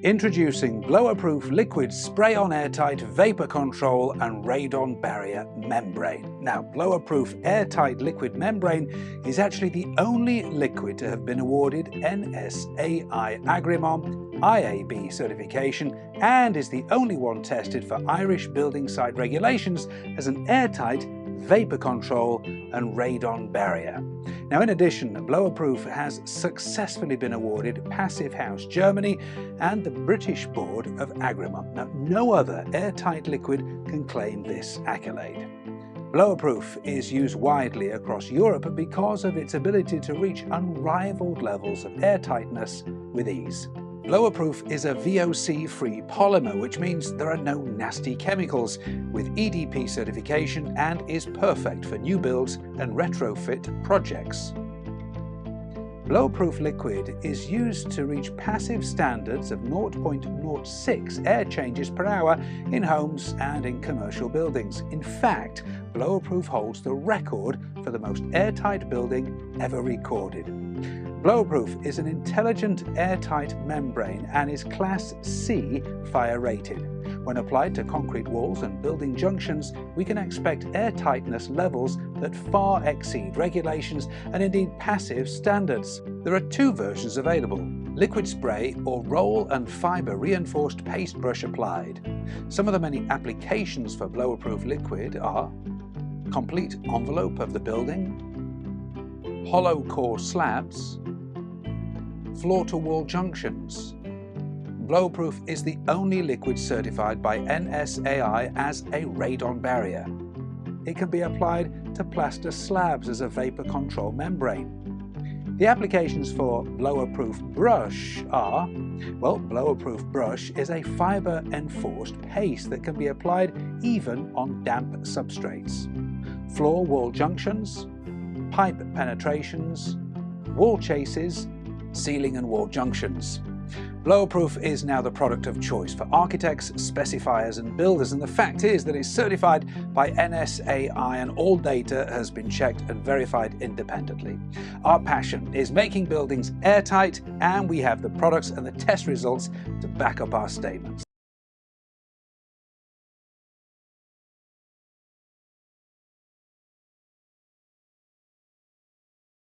Introducing Blowerproof Liquid Spray-on Airtight Vapor Control and Radon Barrier Membrane. Now, Blowerproof Airtight Liquid Membrane is actually the only liquid to have been awarded NSAI Agreement IAB certification and is the only one tested for Irish building site regulations as an airtight vapor control and radon barrier. Now, in addition, Blowerproof has successfully been awarded Passive House Germany and the British Board of Agreement. Now, no other airtight liquid can claim this accolade. Blowerproof is used widely across Europe because of its ability to reach unrivaled levels of airtightness with ease. Blowerproof is a VOC-free polymer, which means there are no nasty chemicals, with EDP certification and is perfect for new builds and retrofit projects. Blowerproof liquid is used to reach passive standards of 0.06 air changes per hour in homes and in commercial buildings. In fact, Blowerproof holds the record for the most airtight building ever recorded. Blowerproof is an intelligent airtight membrane and is Class C fire rated. When applied to concrete walls and building junctions, we can expect airtightness levels that far exceed regulations and indeed passive standards. There are two versions available: liquid spray or roll and fibre reinforced paste brush applied. Some of the many applications for Blowerproof liquid are complete envelope of the building, hollow core slabs, floor-to-wall junctions. Blowerproof is the only liquid certified by NSAI as a radon barrier. It can be applied to plaster slabs as a vapor control membrane. The applications for Blowerproof brush are, well, Blowerproof brush is a fibre-enforced paste that can be applied even on damp substrates. Floor-wall junctions, pipe penetrations, wall chases, ceiling and wall junctions. Blowerproof is now the product of choice for architects, specifiers and builders, and the fact is that it's certified by NSAI and all data has been checked and verified independently. Our passion is making buildings airtight, and we have the products and the test results to back up our statements.